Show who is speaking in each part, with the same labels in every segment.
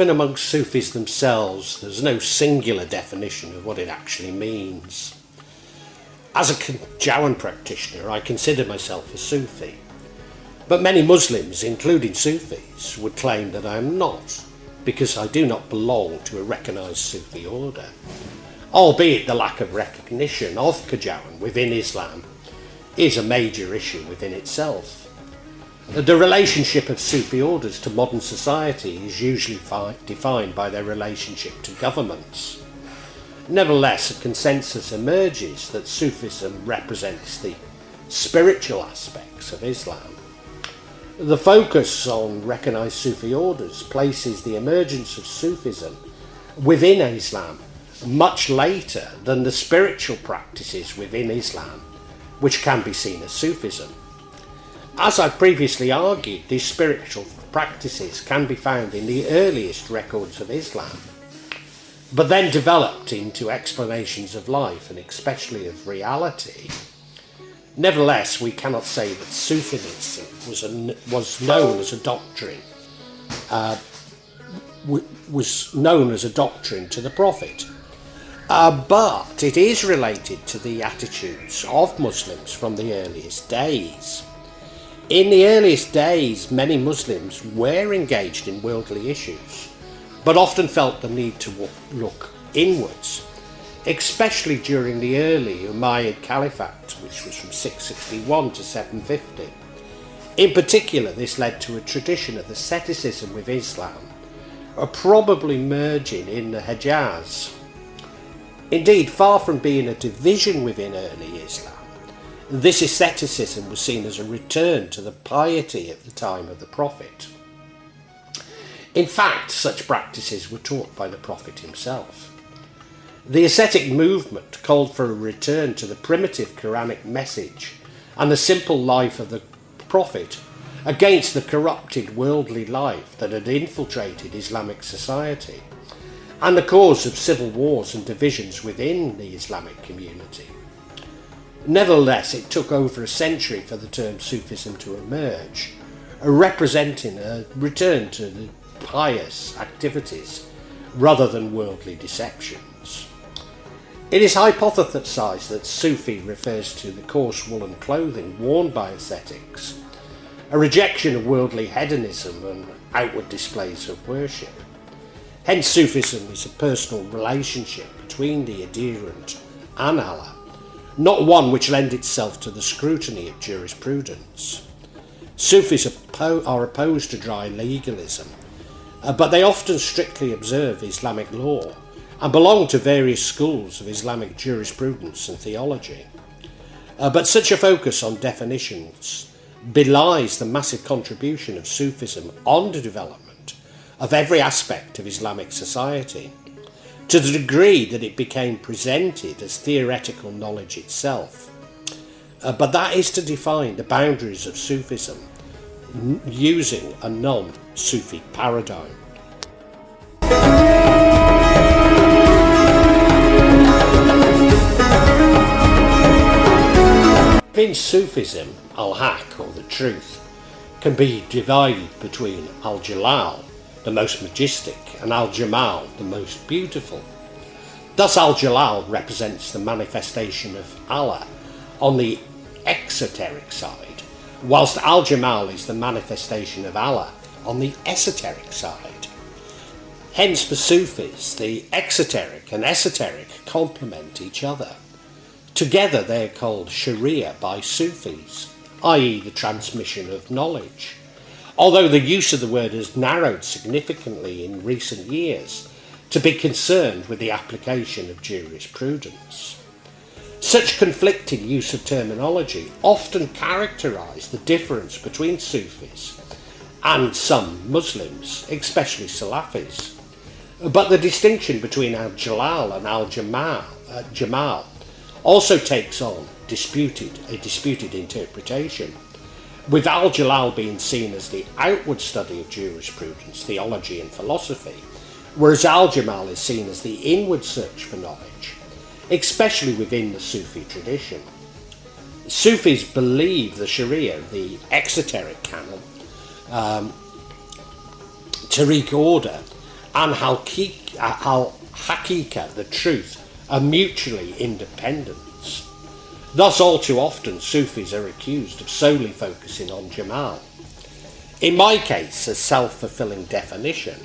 Speaker 1: even amongst Sufis themselves, there's no singular definition of what it actually means. As a Jawan practitioner, I consider myself a Sufi, but many Muslims, including Sufis, would claim that I am not, because I do not belong to a recognised Sufi order, albeit the lack of recognition of Kajawan within Islam is a major issue within itself. The relationship of Sufi orders to modern society is usually defined by their relationship to governments. Nevertheless, a consensus emerges that Sufism represents the spiritual aspects of Islam. The focus on recognised Sufi orders places the emergence of Sufism within Islam much later than the spiritual practices within Islam, which can be seen as Sufism. As I previously argued, these spiritual practices can be found in the earliest records of Islam, but then developed into explanations of life and especially of reality. Nevertheless, we cannot say that Sufism was known as a doctrine to the Prophet, but it is related to the attitudes of Muslims from the earliest days. In the earliest days, many Muslims were engaged in worldly issues, but often felt the need to look inwards, especially during the early Umayyad Caliphate, which was from 661 to 750. In particular, this led to a tradition of asceticism with Islam, probably merging in the Hejaz. Indeed, far from being a division within early Islam, this asceticism was seen as a return to the piety at the time of the Prophet. In fact, such practices were taught by the Prophet himself. The ascetic movement called for a return to the primitive Quranic message and the simple life of the Prophet against the corrupted worldly life that had infiltrated Islamic society and the cause of civil wars and divisions within the Islamic community. Nevertheless, it took over a century for the term Sufism to emerge, representing a return to the pious activities rather than worldly deceptions. It is hypothesized that Sufi refers to the coarse woolen clothing worn by ascetics, a rejection of worldly hedonism and outward displays of worship. Hence, Sufism is a personal relationship between the adherent and Allah, not one which lends itself to the scrutiny of jurisprudence. Sufis are opposed to dry legalism, but they often strictly observe Islamic law and belong to various schools of Islamic jurisprudence and theology. But such a focus on definitions belies the massive contribution of Sufism on the development of every aspect of Islamic society, to the degree that it became presented as theoretical knowledge itself. But that is to define the boundaries of Sufism using a non-Sufi paradigm. In Sufism, Al-Haqq, or the truth, can be divided between Al-Jalal, the most majestic, and Al-Jamal, the most beautiful. Thus Al-Jalal represents the manifestation of Allah on the exoteric side, whilst Al-Jamal is the manifestation of Allah on the esoteric side. Hence, for Sufis, the exoteric and esoteric complement each other. Together they are called Sharia by Sufis, i.e. the transmission of knowledge, although the use of the word has narrowed significantly in recent years to be concerned with the application of jurisprudence. Such conflicting use of terminology often characterise the difference between Sufis and some Muslims, especially Salafis. But the distinction between Al-Jalal and Al-Jamal also takes on a disputed interpretation, with Al-Jalal being seen as the outward study of jurisprudence, theology and philosophy, whereas Al-Jamal is seen as the inward search for knowledge, especially within the Sufi tradition. Sufis believe the Sharia, the exoteric canon, Tariq order, and Al-Haqq, the truth, are mutually independent. Thus, all too often, Sufis are accused of solely focusing on Jamal. In my case, a self-fulfilling definition,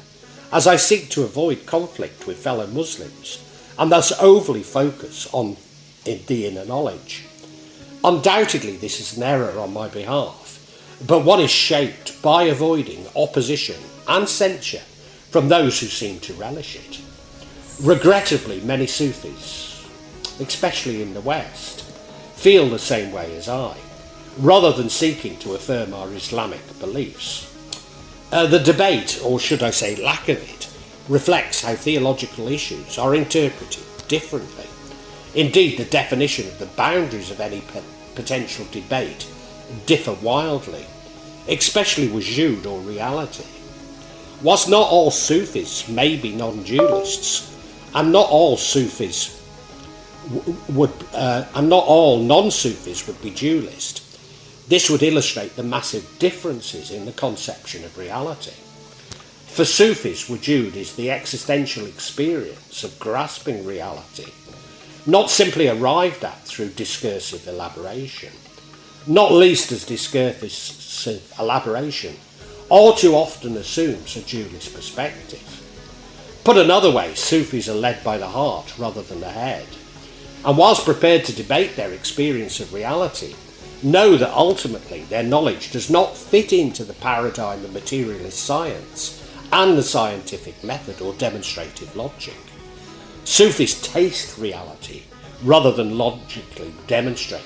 Speaker 1: as I seek to avoid conflict with fellow Muslims, and thus overly focus on the inner knowledge. Undoubtedly, this is an error on my behalf, but one is shaped by avoiding opposition and censure from those who seem to relish it. Regrettably, many Sufis, especially in the West, feel the same way as I, rather than seeking to affirm our Islamic beliefs. The debate, or should I say lack of it, reflects how theological issues are interpreted differently. Indeed, the definition of the boundaries of any potential debate differ wildly, especially wujud or reality. Whilst not all Sufis may be non-dualists, and not all non-Sufis would be dualist, this would illustrate the massive differences in the conception of reality. For Sufis, wujud is the existential experience of grasping reality, not simply arrived at through discursive elaboration. Not least as discursive elaboration all too often assumes a dualist perspective. Put another way, Sufis are led by the heart rather than the head, and whilst prepared to debate their experience of reality, know that ultimately their knowledge does not fit into the paradigm of materialist science and the scientific method or demonstrative logic. Sufis taste reality rather than logically demonstrate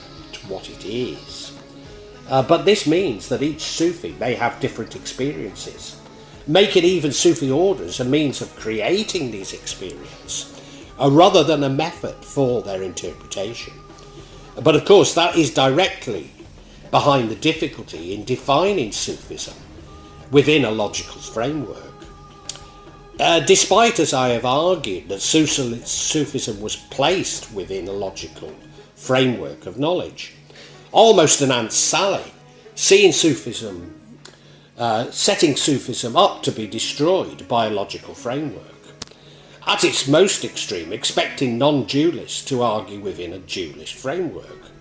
Speaker 1: what it is. But this means that each Sufi may have different experiences, making even Sufi orders a means of creating these experiences, rather than a method for their interpretation. But of course, that is directly behind the difficulty in defining Sufism within a logical framework. Despite, as I have argued, that Sufism was placed within a logical framework of knowledge, almost an Aunt Sally, setting Sufism up to be destroyed by a logical framework. At its most extreme, expecting non-dualists to argue within a dualist framework.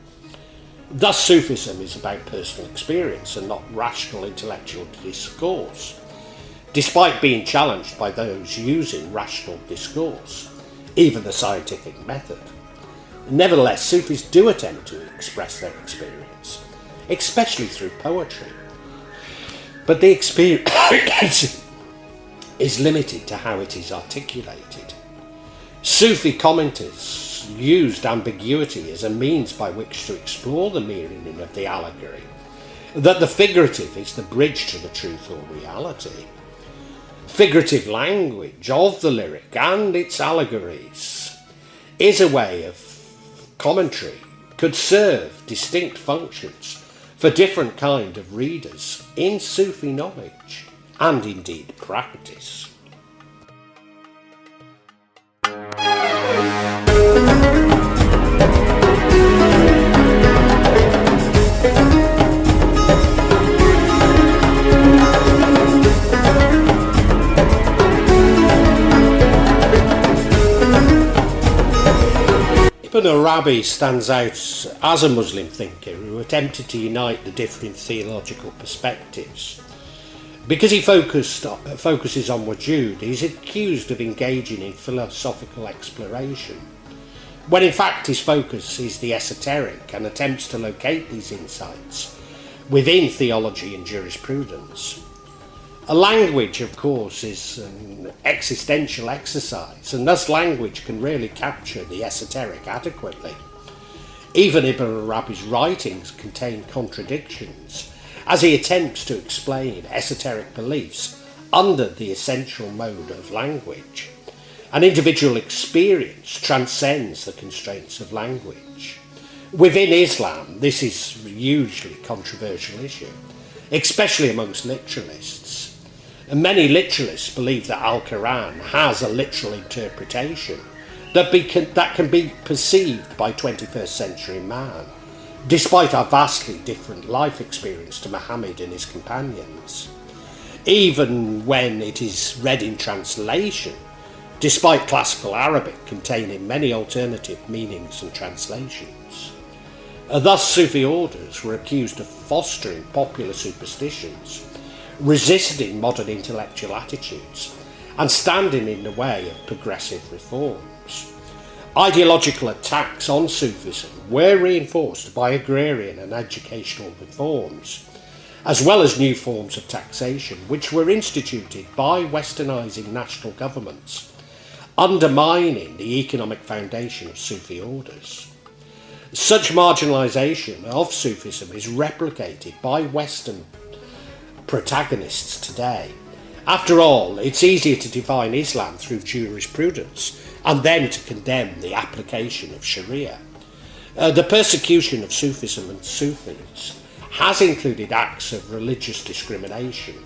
Speaker 1: Thus, Sufism is about personal experience and not rational intellectual discourse, despite being challenged by those using rational discourse, even the scientific method. Nevertheless, Sufis do attempt to express their experience, especially through poetry. But the experience is limited to how it is articulated. Sufi commenters used ambiguity as a means by which to explore the meaning of the allegory, that the figurative is the bridge to the truth or reality. Figurative language of the lyric and its allegories is a way of commentary, could serve distinct functions for different kind of readers in Sufi knowledge and indeed practice. Ibn Arabi stands out as a Muslim thinker who attempted to unite the different theological perspectives. Because he focuses on wujud, he is accused of engaging in philosophical exploration, when in fact his focus is the esoteric and attempts to locate these insights within theology and jurisprudence. A language, of course, is an existential exercise, and thus language can rarely capture the esoteric adequately. Even Ibn Arabi's writings contain contradictions, as he attempts to explain esoteric beliefs under the essential mode of language. An individual experience transcends the constraints of language. Within Islam, this is a hugely controversial issue, especially amongst literalists. And many literalists believe that Al-Quran has a literal interpretation that can be perceived by 21st century man, despite our vastly different life experience to Muhammad and his companions. even when it is read in translation, despite classical Arabic containing many alternative meanings and translations. Thus, Sufi orders were accused of fostering popular superstitions, resisting modern intellectual attitudes, and standing in the way of progressive reforms. Ideological attacks on Sufism were reinforced by agrarian and educational reforms, as well as new forms of taxation which were instituted by westernising national governments, undermining the economic foundation of Sufi orders. Such marginalisation of Sufism is replicated by Western protagonists today. After all, it's easier to define Islam through jurisprudence and then to condemn the application of Sharia. The persecution of Sufism and Sufis has included acts of religious discrimination,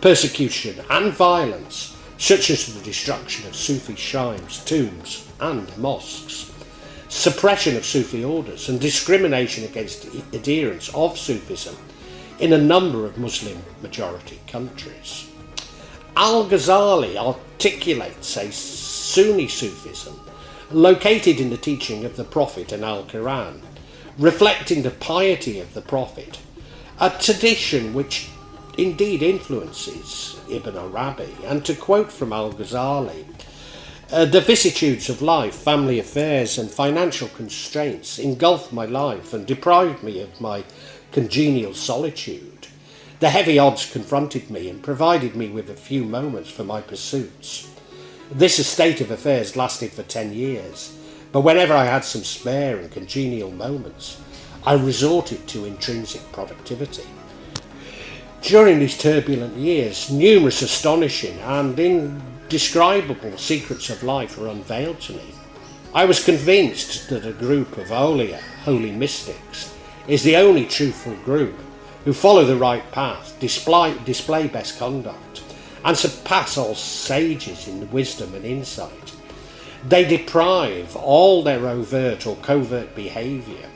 Speaker 1: persecution and violence, such as the destruction of Sufi shrines, tombs and mosques, suppression of Sufi orders and discrimination against adherents of Sufism in a number of Muslim majority countries. Al-Ghazali articulates a Sunni Sufism located in the teaching of the Prophet and Al-Quran, reflecting the piety of the Prophet, a tradition which indeed influences Ibn Arabi. And to quote from Al-Ghazali, the vicissitudes of life, family affairs and financial constraints engulfed my life and deprived me of my congenial solitude. The heavy odds confronted me and provided me with a few moments for my pursuits. This state of affairs lasted for 10 years, but whenever I had some spare and congenial moments, I resorted to intrinsic productivity. During these turbulent years, numerous astonishing and indescribable secrets of life were unveiled to me. I was convinced that a group of awliya, holy mystics, is the only truthful group who follow the right path, display best conduct, and surpass all sages in wisdom and insight. They deprive all their overt or covert behaviour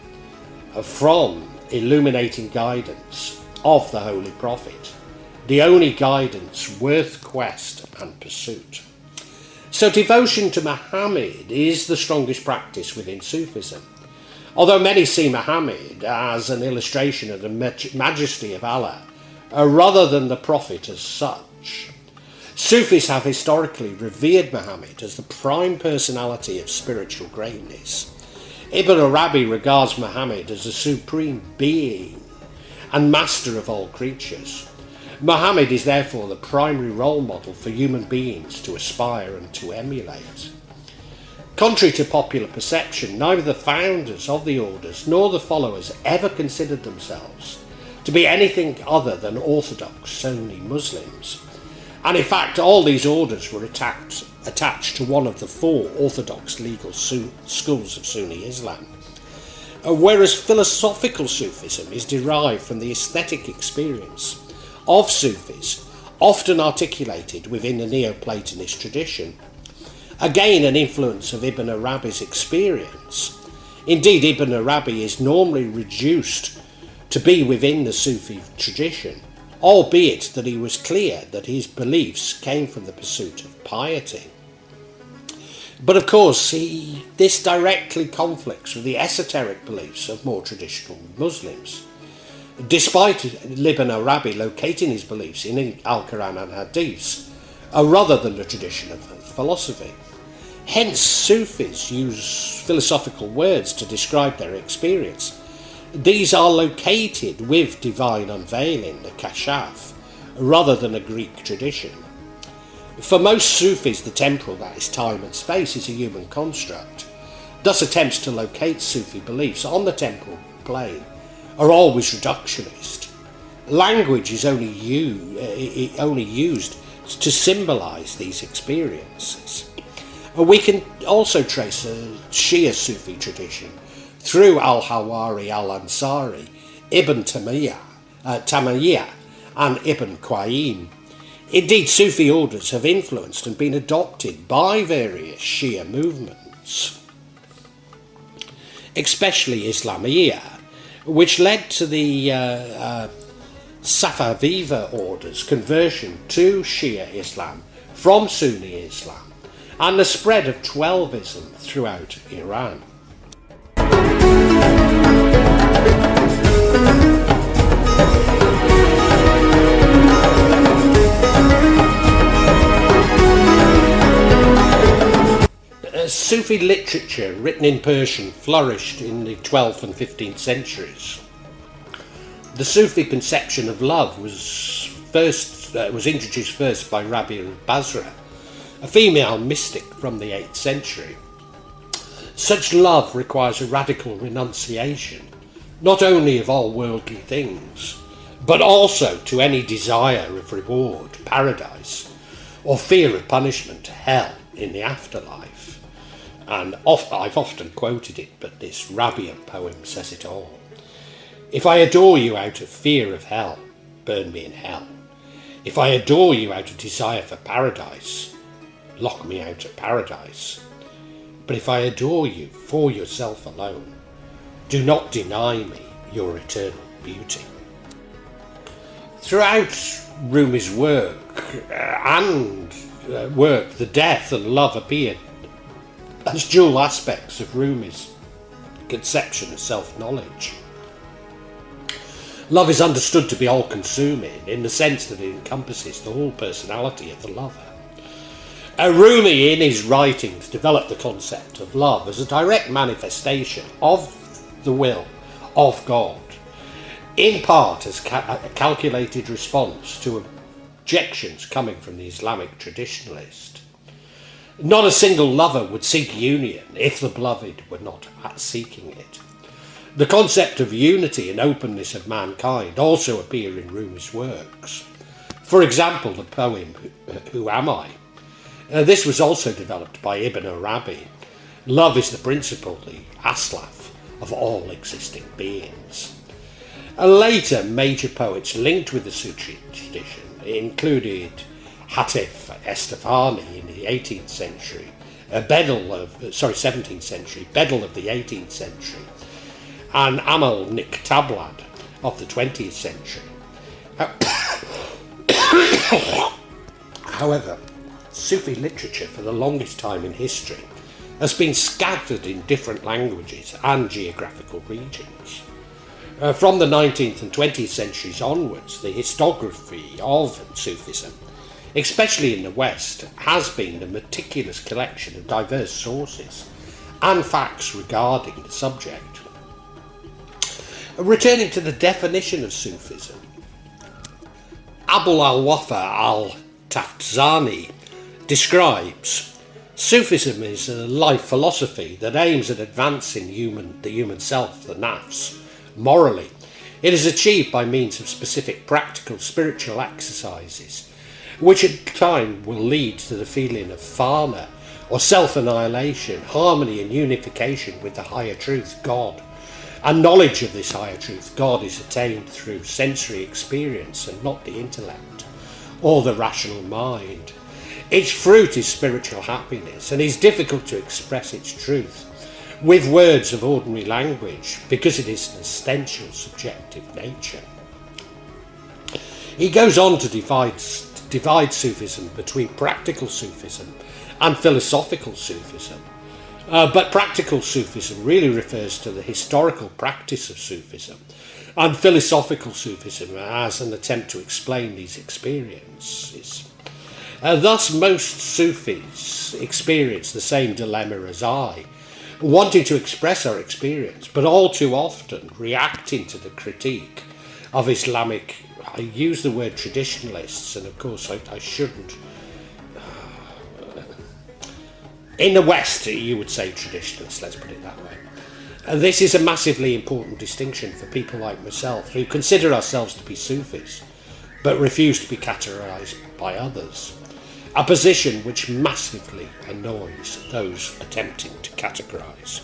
Speaker 1: from illuminating guidance of the Holy Prophet, the only guidance worth quest and pursuit. So devotion to Muhammad is the strongest practice within Sufism. Although many see Muhammad as an illustration of the majesty of Allah, rather than the Prophet as such, Sufis have historically revered Muhammad as the prime personality of spiritual greatness. Ibn Arabi regards Muhammad as a supreme being and master of all creatures. Muhammad is therefore the primary role model for human beings to aspire and to emulate. Contrary to popular perception, neither the founders of the orders nor the followers ever considered themselves to be anything other than orthodox Sunni Muslims. And in fact, all these orders were attached to one of the four orthodox legal schools of Sunni Islam. Whereas philosophical Sufism is derived from the aesthetic experience of Sufis, often articulated within the Neoplatonist tradition. Again, an influence of Ibn Arabi's experience. Indeed, Ibn Arabi is normally reduced to be within the Sufi tradition, albeit that he was clear that his beliefs came from the pursuit of piety. But of course, this directly conflicts with the esoteric beliefs of more traditional Muslims. Despite Ibn Arabi locating his beliefs in Al-Quran and Hadiths, rather than the tradition of philosophy. Hence, Sufis use philosophical words to describe their experience. These are located with divine unveiling, the kashaf, rather than a Greek tradition. For most Sufis, the temporal, that is time and space, is a human construct. Thus, attempts to locate Sufi beliefs on the temporal plane are always reductionist. Language is only used to symbolise these experiences. We can also trace a Shia Sufi tradition through Al-Hawari al-Ansari, Ibn Taymiyyah and Ibn Qayyim. Indeed, Sufi orders have influenced and been adopted by various Shia movements, especially Islamiyah, which led to the Safaviva orders conversion to Shia Islam from Sunni Islam, and the spread of Twelvism throughout Iran. Sufi literature written in Persian flourished in the 12th and 15th centuries. The Sufi conception of love was introduced first by Rabia al-Basra, a female mystic from the 8th century. Such love requires a radical renunciation, not only of all worldly things, but also to any desire of reward, paradise, or fear of punishment, hell in the afterlife. And I've often quoted it, but this Rabia poem says it all. If I adore you out of fear of hell, burn me in hell. If I adore you out of desire for paradise, lock me out of paradise. But if I adore you for yourself alone, do not deny me your eternal beauty. Throughout Rumi's work, the death and love appeared as dual aspects of Rumi's conception of self-knowledge. Love is understood to be all-consuming in the sense that it encompasses the whole personality of the lover. Rumi, in his writings, developed the concept of love as a direct manifestation of the will of God, in part as a calculated response to objections coming from the Islamic traditionalist. Not a single lover would seek union if the beloved were not seeking it. The concept of unity and openness of mankind also appear in Rumi's works. For example, the poem Who Am I? This was also developed by Ibn Arabi. Love is the principle, the aslaf, of all existing beings. Later major poets linked with the Sufi tradition included Hatif Estefani in the 18th century, Bedel of the 18th century, and Amal Niktablad of the 20th century. However, Sufi literature for the longest time in history has been scattered in different languages and geographical regions. From the 19th and 20th centuries onwards, the historiography of Sufism, especially in the West, has been a meticulous collection of diverse sources and facts regarding the subject. Returning to the definition of Sufism, Abul al-Wafa al-Taftazani describes Sufism is a life philosophy that aims at advancing the human self, the nafs, morally. It is achieved by means of specific practical spiritual exercises, which at time will lead to the feeling of fana, or self-annihilation, harmony and unification with the higher truth, God. And knowledge of this higher truth, God, is attained through sensory experience and not the intellect or the rational mind. Its fruit is spiritual happiness, and is difficult to express its truth with words of ordinary language because it is an essential subjective nature. He goes on to divide Sufism between practical Sufism and philosophical Sufism. But practical Sufism really refers to the historical practice of Sufism, and philosophical Sufism as an attempt to explain these experiences. Thus, most Sufis experience the same dilemma as I, wanting to express our experience, but all too often reacting to the critique of Islamic, I use the word traditionalists, and of course I shouldn't. In the West, you would say traditionalists, let's put it that way. And this is a massively important distinction for people like myself, who consider ourselves to be Sufis, but refuse to be categorised by others. A position which massively annoys those attempting to categorise.